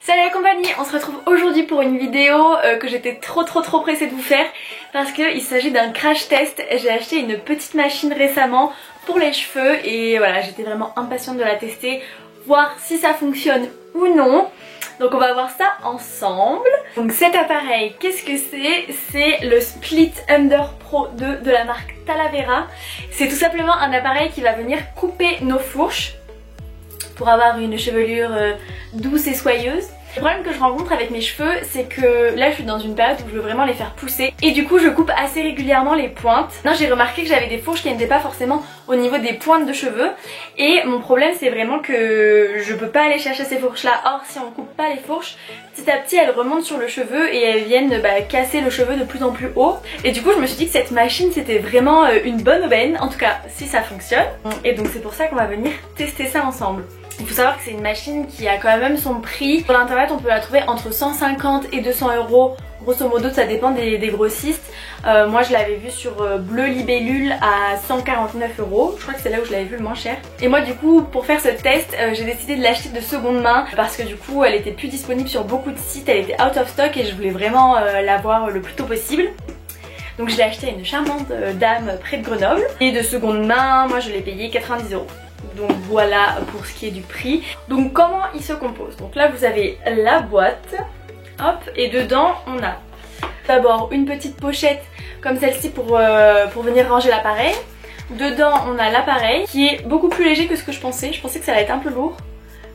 Salut la compagnie, on se retrouve aujourd'hui pour une vidéo que j'étais trop pressée de vous faire parce qu'il s'agit d'un crash test. J'ai acheté une petite machine récemment pour les cheveux et voilà, j'étais vraiment impatiente de la tester, voir si ça fonctionne ou non. Donc on va voir ça ensemble. Donc cet appareil, qu'est-ce que c'est? C'est le Split Under Pro 2 de la marque Talavera. C'est tout simplement un appareil qui va venir couper nos fourches pour avoir une chevelure douce et soyeuse. Le problème que je rencontre avec mes cheveux, c'est que là je suis dans une période où je veux vraiment les faire pousser et du coup je coupe assez régulièrement les pointes. Non, j'ai remarqué que j'avais des fourches qui n'étaient pas forcément au niveau des pointes de cheveux et mon problème c'est vraiment que je peux pas aller chercher ces fourches là. Or si on coupe pas les fourches, petit à petit elles remontent sur le cheveu et elles viennent casser le cheveu de plus en plus haut. Et du coup je me suis dit que cette machine c'était vraiment une bonne aubaine, en tout cas si ça fonctionne. Et donc c'est pour ça qu'on va venir tester ça ensemble. Il faut savoir que c'est une machine qui a quand même son prix. Sur l'internet on peut la trouver entre 150 et 200 €. Grosso modo ça dépend des grossistes. Moi je l'avais vue sur Bleu Libellule à 149 €. Je crois que c'est là où je l'avais vu le moins cher. Et moi du coup pour faire ce test j'ai décidé de l'acheter de seconde main parce que du coup elle était plus disponible sur beaucoup de sites. Elle était out of stock et je voulais vraiment l'avoir le plus tôt possible. Donc je l'ai acheté à une charmante dame près de Grenoble. Et de seconde main, moi je l'ai payé 90 €. Donc voilà pour ce qui est du prix. Donc comment il se compose? Donc là vous avez la boîte, hop, et dedans on a d'abord une petite pochette comme celle-ci pour venir ranger l'appareil. Dedans on a l'appareil qui est beaucoup plus léger que ce que je pensais que ça allait être un peu lourd.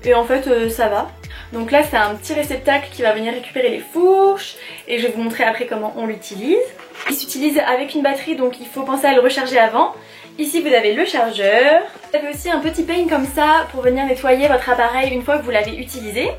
Et en fait ça va. Donc là c'est un petit réceptacle qui va venir récupérer les fourches et je vais vous montrer après comment on l'utilise. Il s'utilise avec une batterie donc il faut penser à le recharger avant. Ici vous avez le chargeur. Vous avez aussi un petit peigne comme ça pour venir nettoyer votre appareil une fois que vous l'avez utilisé.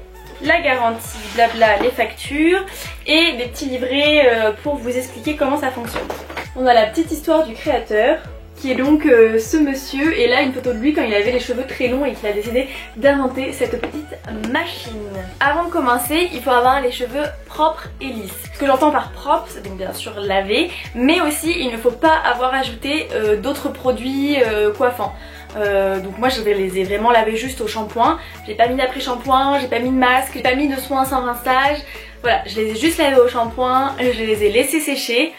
La garantie, blabla, les factures et des petits livrets pour vous expliquer comment ça fonctionne. On a la petite histoire du créateur qui est donc ce monsieur, et là une photo de lui quand il avait les cheveux très longs et qu'il a décidé d'inventer cette petite machine. Avant de commencer, il faut avoir les cheveux propres et lisses. Ce que j'entends par propre, c'est donc bien sûr laver, mais aussi il ne faut pas avoir ajouté d'autres produits coiffants. Donc moi je les ai vraiment lavés juste au shampoing. J'ai pas mis d'après-shampoing, j'ai pas mis de masque, j'ai pas mis de soins sans rinçage. Voilà, je les ai juste lavés au shampoing, je les ai laissés sécher.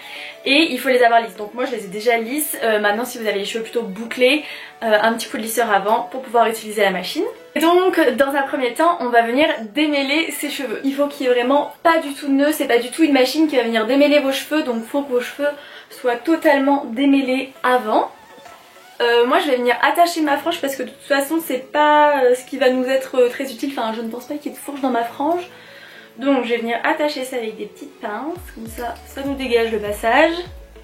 Et il faut les avoir lisses, donc moi je les ai déjà lisses. Maintenant si vous avez les cheveux plutôt bouclés, un petit coup de lisseur avant pour pouvoir utiliser la machine. Et donc dans un premier temps on va venir démêler ses cheveux. Il faut qu'il y ait vraiment pas du tout de nœud, c'est pas du tout une machine qui va venir démêler vos cheveux. Donc il faut que vos cheveux soient totalement démêlés avant. Moi je vais venir attacher ma frange parce que de toute façon c'est pas ce qui va nous être très utile. Enfin je ne pense pas qu'il y ait de fourche dans ma frange. Donc je vais venir attacher ça avec des petites pinces, comme ça, ça nous dégage le passage.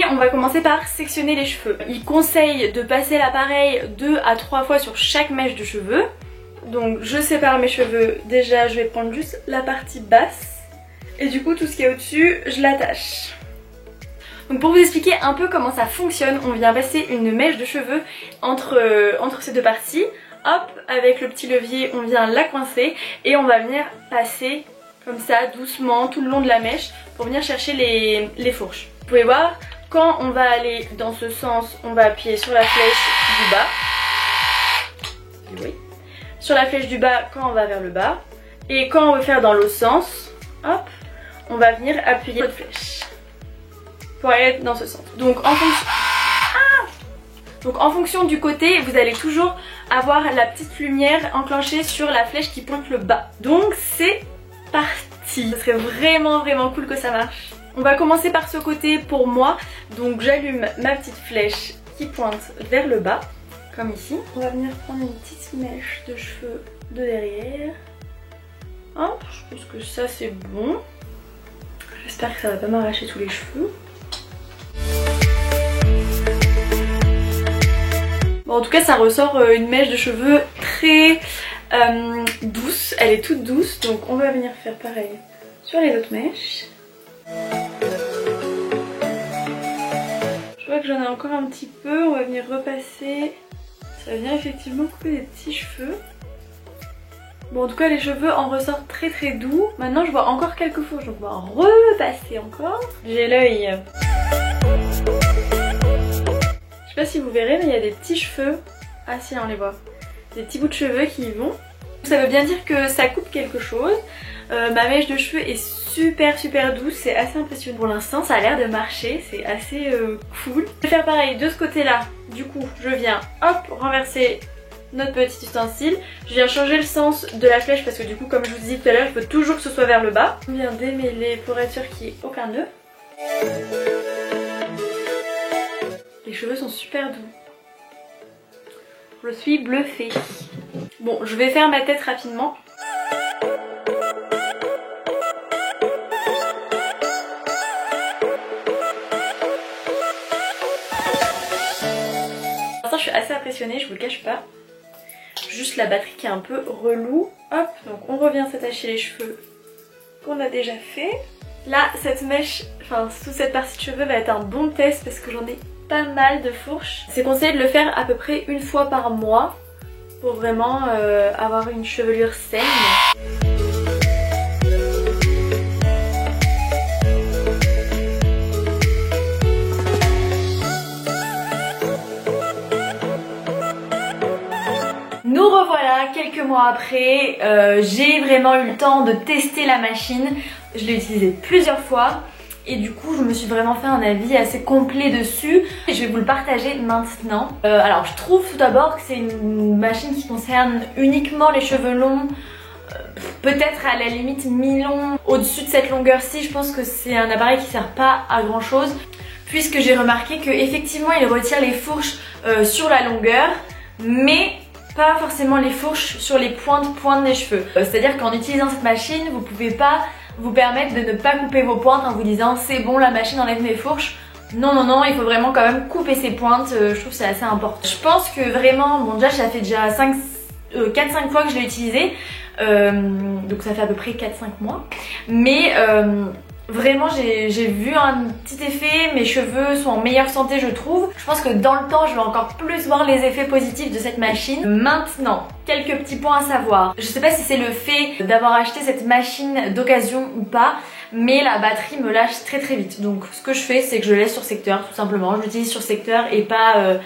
Et on va commencer par sectionner les cheveux. Il conseille de passer l'appareil 2 à 3 fois sur chaque mèche de cheveux. Donc je sépare mes cheveux, déjà je vais prendre juste la partie basse. Et du coup tout ce qui est au-dessus, je l'attache. Donc pour vous expliquer un peu comment ça fonctionne, on vient passer une mèche de cheveux entre ces deux parties. Hop, avec le petit levier on vient la coincer et on va venir passer comme ça, doucement, tout le long de la mèche pour venir chercher les fourches. Vous pouvez voir, quand on va aller dans ce sens, on va appuyer sur la flèche du bas. Oui. Sur la flèche du bas quand on va vers le bas. Et quand on veut faire dans l'autre sens, hop, on va venir appuyer notre flèche pour aller dans ce sens. Donc en fonction du côté, vous allez toujours avoir la petite lumière enclenchée sur la flèche qui pointe le bas. Donc c'est parti. Ce serait vraiment cool que ça marche. On va commencer par ce côté pour moi. Donc j'allume ma petite flèche qui pointe vers le bas, comme ici. On va venir prendre une petite mèche de cheveux de derrière. Hop, je pense que ça c'est bon. J'espère que ça va pas m'arracher tous les cheveux. Bon, en tout cas ça ressort une mèche de cheveux très douce, elle est toute douce, donc on va venir faire pareil sur les autres mèches. Je vois que j'en ai encore un petit peu, on va venir repasser. Ça va venir effectivement couper des petits cheveux. Bon, en tout cas les cheveux en ressortent très doux. Maintenant je vois encore quelques fourches, donc on va repasser encore. J'ai l'œil. Je sais pas si vous verrez, mais il y a des petits cheveux. Ah si, on les voit. Des petits bouts de cheveux qui y vont. Ça veut bien dire que ça coupe quelque chose. Ma mèche de cheveux est super douce, c'est assez impressionnant. Pour l'instant ça a l'air de marcher, c'est assez cool. Je vais faire pareil de ce côté là. Du coup je viens hop renverser notre petit ustensile. Je viens changer le sens de la flèche parce que du coup comme je vous disais tout à l'heure il faut toujours que ce soit vers le bas. Je viens démêler pour être sûr qu'il n'y ait aucun nœud. Les cheveux sont super doux. Je suis bluffée. Bon, je vais faire ma tête rapidement. Pour l'instant, je suis assez impressionnée, je vous le cache pas. Juste la batterie qui est un peu relou. Hop, donc on revient s'attacher les cheveux qu'on a déjà fait. Là, cette mèche, enfin toute cette partie de cheveux va être un bon test parce que j'en ai pas mal de fourches. C'est conseillé de le faire à peu près une fois par mois pour vraiment avoir une chevelure saine. Nous revoilà quelques mois après, j'ai vraiment eu le temps de tester la machine. Je l'ai utilisée plusieurs fois. Et du coup je me suis vraiment fait un avis assez complet dessus et je vais vous le partager maintenant. Alors je trouve tout d'abord que c'est une machine qui concerne uniquement les cheveux longs, peut-être à la limite mi-long. Au-dessus de cette longueur-ci je pense que c'est un appareil qui sert pas à grand chose puisque j'ai remarqué que effectivement il retire les fourches sur la longueur mais pas forcément les fourches sur les pointes des cheveux. C'est-à-dire qu'en utilisant cette machine vous pouvez pas vous permettre de ne pas couper vos pointes en vous disant c'est bon la machine enlève mes fourches. Non, il faut vraiment quand même couper ses pointes, je trouve que c'est assez important. Je pense que vraiment, bon déjà ça fait déjà 4-5 fois que je l'ai utilisé, donc ça fait à peu près 4-5 mois, mais vraiment j'ai vu un petit effet, mes cheveux sont en meilleure santé je trouve. Je pense que dans le temps je vais encore plus voir les effets positifs de cette machine. Maintenant, quelques petits points à savoir. Je sais pas si c'est le fait d'avoir acheté cette machine d'occasion ou pas, mais la batterie me lâche très vite. Donc ce que je fais c'est que je le laisse sur secteur tout simplement. Je l'utilise sur secteur et pas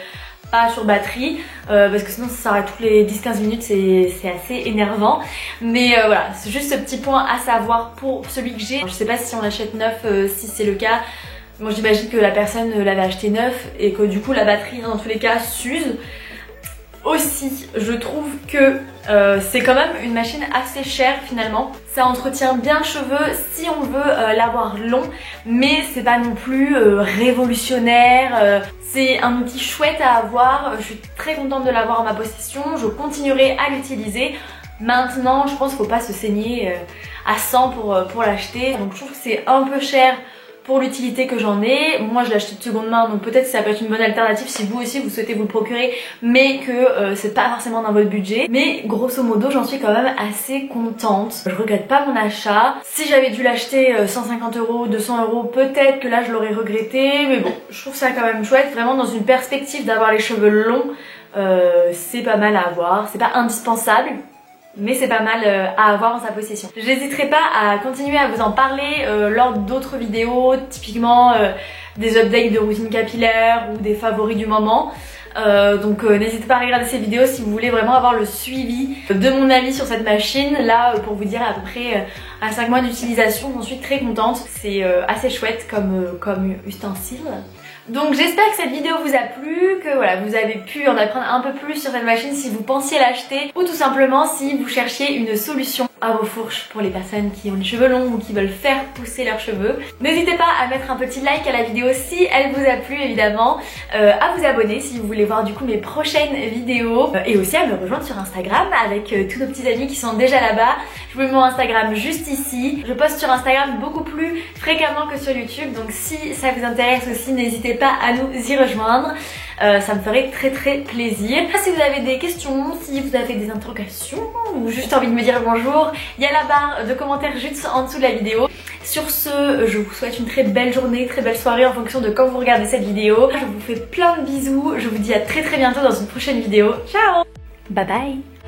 sur batterie parce que sinon ça s'arrête toutes les 10-15 minutes, c'est assez énervant. Mais voilà, c'est juste ce petit point à savoir pour celui que j'ai. Je sais pas si on l'achète neuf, si c'est le cas. Moi j'imagine que la personne l'avait acheté neuf et que du coup la batterie dans tous les cas s'use. Aussi, je trouve que c'est quand même une machine assez chère finalement. Ça entretient bien le cheveu si on veut l'avoir long, mais c'est pas non plus révolutionnaire. C'est un outil chouette à avoir. Je suis très contente de l'avoir en ma possession. Je continuerai à l'utiliser. Maintenant, je pense qu'il faut pas se saigner à 100 pour l'acheter. Donc je trouve que c'est un peu cher pour l'utilité que j'en ai. Moi je l'ai acheté de seconde main donc peut-être que ça peut être une bonne alternative si vous aussi vous souhaitez vous le procurer mais que c'est pas forcément dans votre budget. Mais grosso modo j'en suis quand même assez contente. Je regrette pas mon achat. Si j'avais dû l'acheter 150 €, 200 € peut-être que là je l'aurais regretté, mais bon je trouve ça quand même chouette. Vraiment dans une perspective d'avoir les cheveux longs, c'est pas mal à avoir. C'est pas indispensable mais c'est pas mal à avoir en sa possession. J'hésiterai pas à continuer à vous en parler lors d'autres vidéos, typiquement des updates de routine capillaire ou des favoris du moment. Donc n'hésitez pas à regarder ces vidéos si vous voulez vraiment avoir le suivi de mon avis sur cette machine. Là pour vous dire à peu près à 5 mois d'utilisation, j'en suis très contente. C'est assez chouette comme ustensile. Donc j'espère que cette vidéo vous a plu, que voilà, vous avez pu en apprendre un peu plus sur cette machine si vous pensiez l'acheter ou tout simplement si vous cherchiez une solution à vos fourches pour les personnes qui ont les cheveux longs ou qui veulent faire pousser leurs cheveux. N'hésitez pas à mettre un petit like à la vidéo si elle vous a plu évidemment, à vous abonner si vous voulez voir du coup mes prochaines vidéos et aussi à me rejoindre sur Instagram avec tous nos petits amis qui sont déjà là-bas. Je vous mets mon Instagram juste ici. Je poste sur Instagram beaucoup plus fréquemment que sur YouTube, donc si ça vous intéresse aussi n'hésitez pas à nous y rejoindre. Ça me ferait très plaisir. Si vous avez des questions, si vous avez des interrogations ou juste envie de me dire bonjour, il y a la barre de commentaires juste en dessous de la vidéo. Sur ce, je vous souhaite une très belle journée, très belle soirée en fonction de quand vous regardez cette vidéo. Je vous fais plein de bisous, je vous dis à très bientôt dans une prochaine vidéo. Ciao! Bye bye!